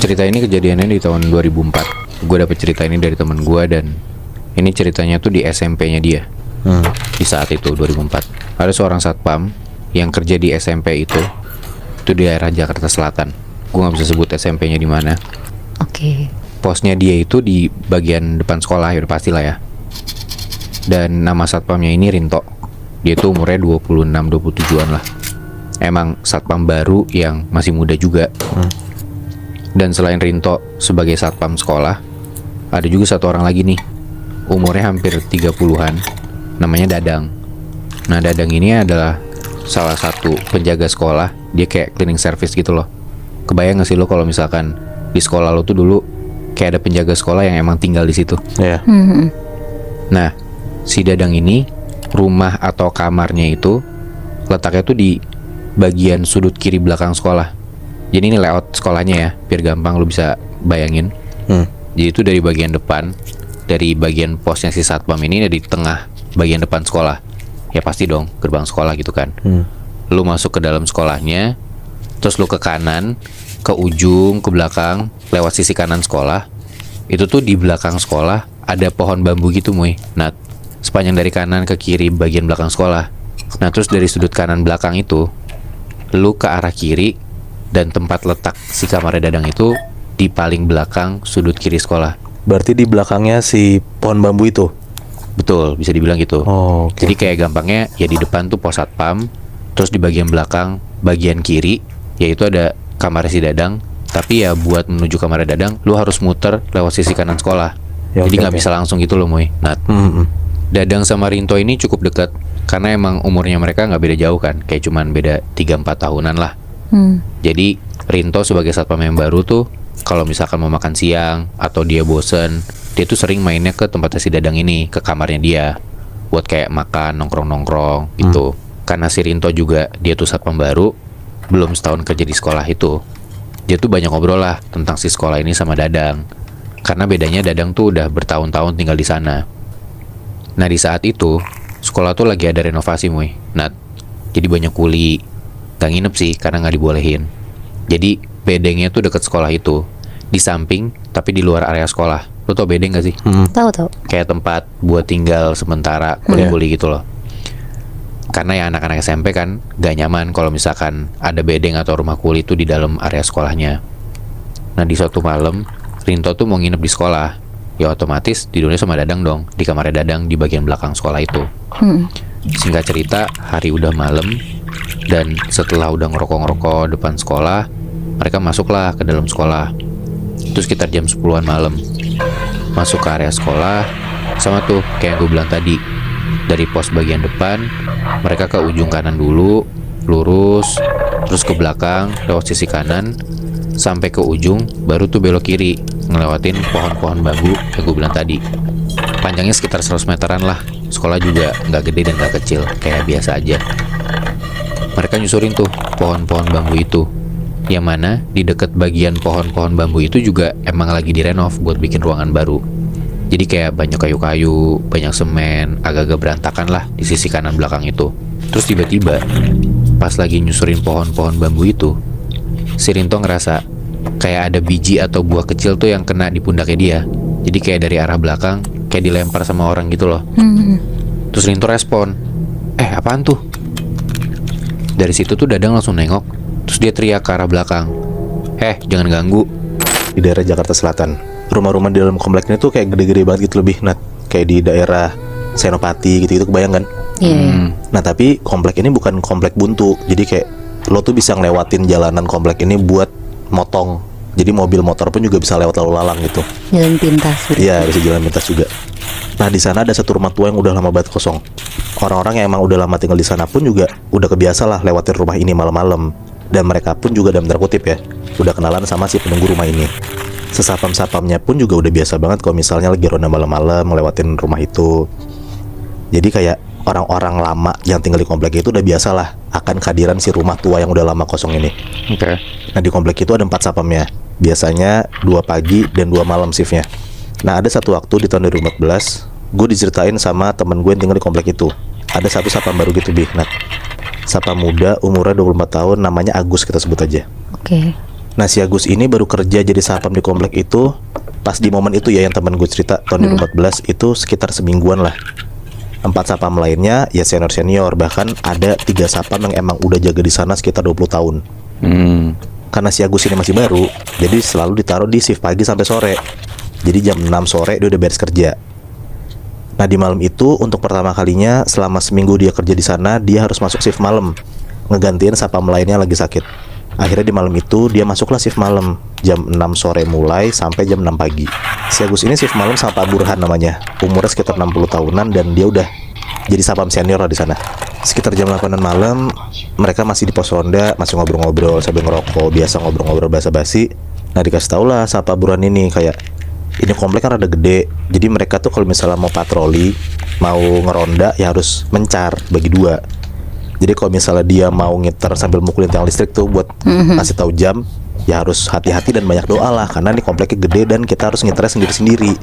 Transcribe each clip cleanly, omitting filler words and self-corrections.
Cerita ini kejadiannya di tahun 2004. Gue dapet cerita ini dari temen gue, dan ini ceritanya tuh di SMP-nya dia. Di saat itu 2004 ada seorang satpam yang kerja di SMP itu di daerah Jakarta Selatan. Gue nggak bisa sebut SMP-nya di mana. Oke. Posnya dia itu di bagian depan sekolah, ya udah pastilah ya. Dan nama satpamnya ini Rinto. Dia tuh umurnya 26-27an lah. Emang satpam baru yang masih muda juga. Dan selain Rinto sebagai satpam sekolah, ada juga satu orang lagi nih, umurnya hampir 30-an, namanya Dadang. Nah, Dadang ini adalah salah satu penjaga sekolah. Dia kayak cleaning service gitu loh. Kebayang gak sih lo kalau misalkan di sekolah lo tuh dulu kayak ada penjaga sekolah yang emang tinggal di situ? Iya. Nah, si Dadang ini rumah atau kamarnya itu letaknya tuh di bagian sudut kiri belakang sekolah. Jadi ini layout sekolahnya ya, biar gampang lo bisa bayangin. Jadi itu dari bagian depan, dari bagian posnya si satpam ini di tengah bagian depan sekolah. Ya pasti dong, gerbang sekolah gitu kan. Lo masuk ke dalam sekolahnya, terus lo ke kanan, ke ujung, ke belakang, lewat sisi kanan sekolah. Itu tuh di belakang sekolah ada pohon bambu gitu, Muy. Nah, sepanjang dari kanan ke kiri bagian belakang sekolah. Nah, terus dari sudut kanan belakang itu lu ke arah kiri, dan tempat letak si kamar Dadang itu di paling belakang sudut kiri sekolah. Berarti di belakangnya si pohon bambu itu? Betul, bisa dibilang gitu. Okay. Jadi kayak gampangnya ya di depan tuh pos satpam, terus di bagian belakang bagian kiri yaitu ada kamar si Dadang. Tapi ya buat menuju kamar Dadang lu harus muter lewat sisi kanan sekolah. Ya, jadi nggak bisa langsung gitu loh, Muy. Nah, Dadang sama Rinto ini cukup dekat karena emang umurnya mereka nggak beda jauh kan, kayak cuman beda 3-4 tahunan lah. Jadi Rinto sebagai satpam yang baru tuh kalau misalkan mau makan siang atau dia bosen, dia tuh sering mainnya ke tempatnya si Dadang ini, ke kamarnya dia, buat kayak makan, nongkrong-nongkrong gitu. Karena si Rinto juga dia tuh satpam baru, belum setahun kerja di sekolah itu, dia tuh banyak ngobrol lah tentang si sekolah ini sama Dadang. Karena bedanya Dadang tuh udah bertahun-tahun tinggal di sana. Nah, di saat itu sekolah tuh lagi ada renovasi, Muy. Nah, jadi banyak kuli. Gak nginep sih karena gak dibolehin. Jadi bedengnya tuh deket sekolah itu, di samping tapi di luar area sekolah. Lo tau bedeng gak sih? Tahu. Kayak tempat buat tinggal sementara kuli-kuli gitu loh. Karena ya anak-anak SMP kan gak nyaman kalau misalkan ada bedeng atau rumah kuli itu di dalam area sekolahnya. Nah, di suatu malam Rinto tuh mau nginep di sekolah. Ya otomatis tidurnya sama Dadang dong, di kamarnya Dadang di bagian belakang sekolah itu. Singkat cerita, hari udah malam, dan setelah udah ngerokok-ngerokok depan sekolah, mereka masuklah ke dalam sekolah. Itu sekitar jam 10-an malam. Masuk ke area sekolah, sama tuh kayak yang gue bilang tadi, dari pos bagian depan mereka ke ujung kanan dulu, lurus, terus ke belakang lewat sisi kanan, sampai ke ujung baru tuh belok kiri, ngelewatin pohon-pohon bambu yang gue bilang tadi. Panjangnya sekitar 100 meteran lah. Sekolah juga nggak gede dan nggak kecil, kayak biasa aja. Mereka nyusurin tuh pohon-pohon bambu itu, yang mana di dekat bagian pohon-pohon bambu itu juga emang lagi direnov buat bikin ruangan baru. Jadi kayak banyak kayu-kayu, banyak semen, agak-agak berantakan lah di sisi kanan belakang itu. Terus tiba-tiba pas lagi nyusurin pohon-pohon bambu itu, si Rinto ngerasa kayak ada biji atau buah kecil tuh yang kena di pundaknya dia. Jadi kayak dari arah belakang kayak dilempar sama orang gitu loh. Terus Rinto respon, apaan tuh? Dari situ tuh Dadang langsung nengok, terus dia teriak ke arah belakang, jangan ganggu. Di daerah Jakarta Selatan, rumah-rumah di dalam komplek ini tuh kayak gede-gede banget gitu, lebih kayak di daerah Senopati gitu-gitu, kebayang kan? Nah, tapi komplek ini bukan komplek buntu. Jadi kayak lo tuh bisa ngelewatin jalanan komplek ini buat motong. Jadi mobil motor pun juga bisa lewat lalu lalang gitu. Jalan pintas. Iya, bisa jalan pintas juga. Nah, di sana ada satu rumah tua yang udah lama banget kosong. Orang-orang yang emang udah lama tinggal di sana pun juga udah kebiasa lah lewatin rumah ini malam-malam. Dan mereka pun juga dalam tanda kutip ya, udah kenalan sama si penunggu rumah ini. Sesapam-sapamnya pun juga udah biasa banget kalau misalnya lagi ronda malam-malam ngelewatin rumah itu. Jadi kayak orang-orang lama yang tinggal di komplek itu udah biasa lah akan kehadiran si rumah tua yang udah lama kosong ini. Nah, di komplek itu ada 4 sapamnya. Biasanya 2 pagi dan 2 malam shiftnya. Nah, ada satu waktu di tahun 2014, gue diceritain sama temen gue yang tinggal di komplek itu. Ada satu sapam baru gitu, Bi. Nah, sapam muda, umurnya 24 tahun, namanya Agus, kita sebut aja. Oke. Nah si Agus ini baru kerja jadi satpam di komplek itu pas di momen itu ya yang teman gue cerita tahun 2014 itu sekitar semingguan lah. 4 satpam lainnya ya senior, bahkan ada 3 satpam yang emang udah jaga di sana sekitar 20 tahun. Karena si Agus ini masih baru, jadi selalu ditaruh di shift pagi sampai sore. Jadi jam 6 sore dia udah beres kerja. Nah di malam itu untuk pertama kalinya selama seminggu dia kerja di sana, dia harus masuk shift malam, ngegantiin satpam lainnya lagi sakit. Akhirnya di malam itu dia masuklah shift malam, jam 6 sore mulai sampai jam 6 pagi. Si Agus ini shift malam sama Pak Burhan namanya, umurnya sekitar 60 tahunan dan dia udah jadi satpam senior lah di sana. Sekitar jam 8 malam mereka masih di pos ronda, masih ngobrol-ngobrol sambil ngerokok, biasa ngobrol-ngobrol basa-basi. Nah dikasih tau lah sama Pak Burhan ini kayak ini komplek kan rada gede, jadi mereka tuh kalau misalnya mau patroli, mau ngeronda ya harus mencar bagi 2. Jadi kalau misalnya dia mau ngiter sambil mukulin tiang listrik tuh buat kasih tahu jam, ya harus hati-hati dan banyak doa lah karena ini kompleknya gede dan kita harus ngiternya sendiri-sendiri.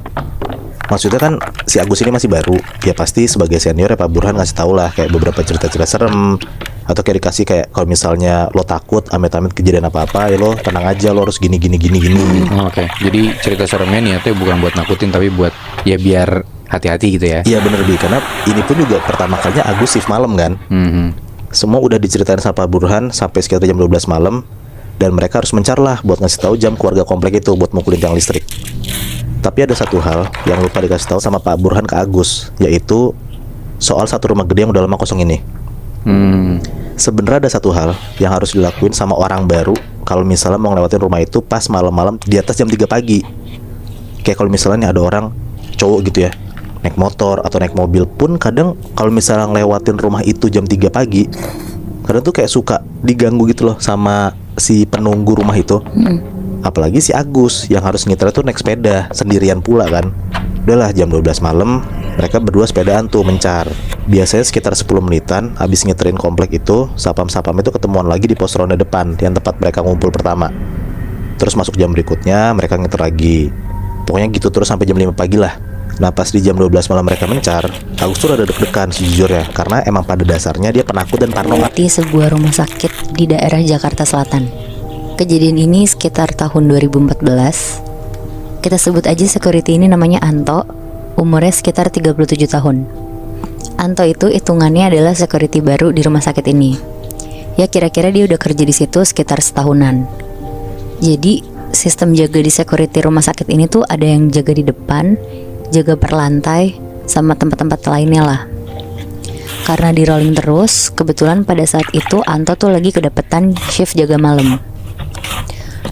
Maksudnya kan si Agus ini masih baru, ya pasti sebagai senior ya Pak Burhan ngasih tahu lah kayak beberapa cerita-cerita serem atau kayak dikasih kayak kalau misalnya lo takut amit-amit kejadian apa-apa ya lo tenang aja, lo harus gini. Oke. Jadi cerita seremnya niatnya bukan buat nakutin tapi buat ya biar hati-hati gitu ya. Iya bener Bi, karena ini pun juga pertama kalinya Agus shift malam kan. Semua udah diceritain sama Pak Burhan sampai sekitar jam 12 malam dan mereka harus mencar lah buat ngasih tahu jam keluarga komplek itu buat mukulin tiang listrik. Tapi ada satu hal yang lupa dikasih tahu sama Pak Burhan ke Agus, yaitu soal satu rumah gede yang udah lama kosong ini. Sebenarnya ada satu hal yang harus dilakuin sama orang baru kalau misalnya mau ngelewatin rumah itu pas malam-malam di atas jam 3 pagi. Kayak kalau misalnya nih ada orang cowok gitu ya, naik motor atau naik mobil pun kadang kalau misalnya ngelewatin rumah itu jam 3 pagi, kadang tuh kayak suka diganggu gitu loh sama si penunggu rumah itu. Apalagi si Agus yang harus nyetir tuh naik sepeda sendirian pula kan. Udahlah jam 12 malam mereka berdua sepedaan tuh mencar. Biasanya sekitar 10 menitan habis nyeterin komplek itu, sapam-sapam itu ketemuan lagi di pos ronda depan yang tempat mereka ngumpul pertama. Terus masuk jam berikutnya mereka nyeter lagi. Pokoknya gitu terus sampai jam 5 pagi lah. Nah pas di jam 12 malam mereka mencar, Agus tuh ada deg-degan sejujurnya karena emang pada dasarnya dia penakut dan parno. Di sebuah rumah sakit di daerah Jakarta Selatan. Kejadian ini sekitar tahun 2014. Kita sebut aja security ini namanya Anto. Umurnya sekitar 37 tahun. Anto itu hitungannya adalah security baru di rumah sakit ini. Ya kira-kira dia udah kerja di situ sekitar setahunan. Jadi sistem jaga di security rumah sakit ini tuh ada yang jaga di depan, jaga per lantai, sama tempat-tempat lainnya lah. Karena di rolling terus, kebetulan pada saat itu Anto tuh lagi kedapetan shift jaga malam.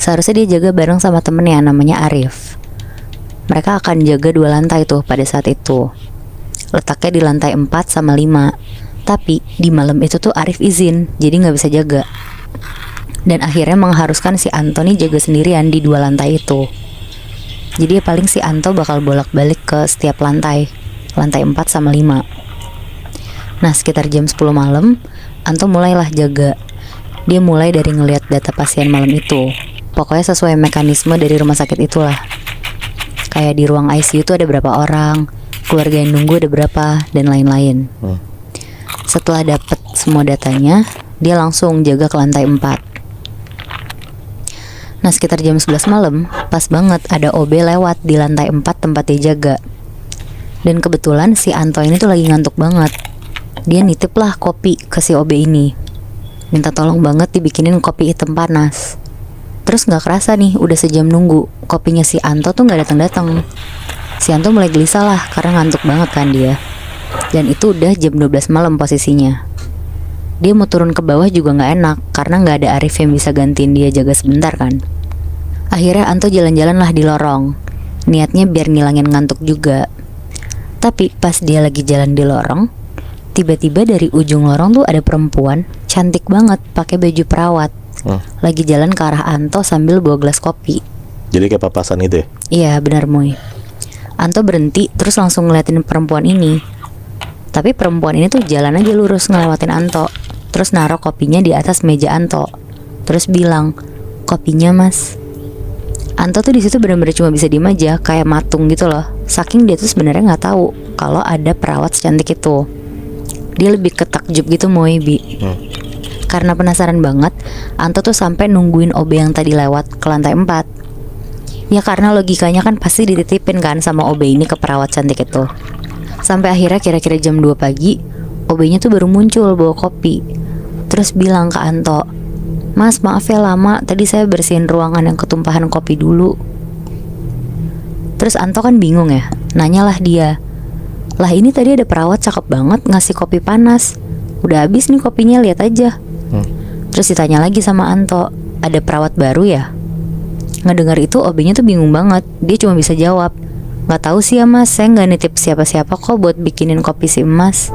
Seharusnya dia jaga bareng sama temennya namanya Arif. Mereka akan jaga 2 lantai tuh pada saat itu. Letaknya di lantai 4 sama 5. Tapi di malam itu tuh Arif izin, jadi gak bisa jaga. Dan akhirnya mengharuskan si Anto nih jaga sendirian di 2 lantai itu. Jadi ya paling si Anto bakal bolak-balik ke setiap lantai 4 sama 5. Nah sekitar jam 10 malam Anto mulailah jaga. Dia mulai dari ngelihat data pasien malam itu. Pokoknya sesuai mekanisme dari rumah sakit itulah. Kayak di ruang ICU itu ada berapa orang, keluarga yang nunggu ada berapa, dan lain-lain. Setelah dapet semua datanya, dia langsung jaga ke lantai 4. Nah sekitar jam 11 malam, pas banget ada OB lewat di lantai 4 tempat dia jaga. Dan kebetulan si Anto ini tuh lagi ngantuk banget. Dia nitip lah kopi ke si OB ini, minta tolong banget dibikinin kopi hitam panas. Terus gak kerasa nih udah sejam nunggu, kopinya si Anto tuh gak datang-datang. Si Anto mulai gelisah lah karena ngantuk banget kan dia. Dan itu udah jam 12 malam posisinya. Dia mau turun ke bawah juga gak enak karena gak ada Arif yang bisa gantiin dia jaga sebentar kan. Akhirnya Anto jalan-jalan lah di lorong, niatnya biar ngilangin ngantuk juga. Tapi pas dia lagi jalan di lorong, tiba-tiba dari ujung lorong tuh ada perempuan cantik banget pakai baju perawat. Lagi jalan ke arah Anto sambil bawa gelas kopi. Jadi kayak papasan itu ya? Iya benar Moy. Anto berhenti terus langsung ngeliatin perempuan ini. Tapi perempuan ini tuh jalan aja lurus ngelewatin Anto. Terus naruh kopinya di atas meja Anto. Terus bilang, "Kopinya Mas." Anto tuh di situ benar-benar cuma bisa diem aja kayak matung gitu loh. Saking dia tuh sebenarnya nggak tahu kalau ada perawat secantik itu. Dia lebih ke takjub gitu Moy Bi. Karena penasaran banget, Anto tuh sampai nungguin OB yang tadi lewat ke lantai 4. Ya karena logikanya kan pasti dititipin kan sama OB ini ke perawat cantik itu. Sampai akhirnya kira-kira jam 2 pagi, OB-nya tuh baru muncul bawa kopi. Terus bilang ke Anto, "Mas, maaf ya lama, tadi saya bersihin ruangan yang ketumpahan kopi dulu." Terus Anto kan bingung ya, nanyalah dia, "Lah ini tadi ada perawat cakep banget ngasih kopi panas. Udah habis nih kopinya, lihat aja." Terus ditanya lagi sama Anto, "Ada perawat baru ya?" Ngedengar itu OB-nya tuh bingung banget. Dia cuma bisa jawab, "Gak tahu sih ya mas, saya gak nitip siapa-siapa kok buat bikinin kopi si emas."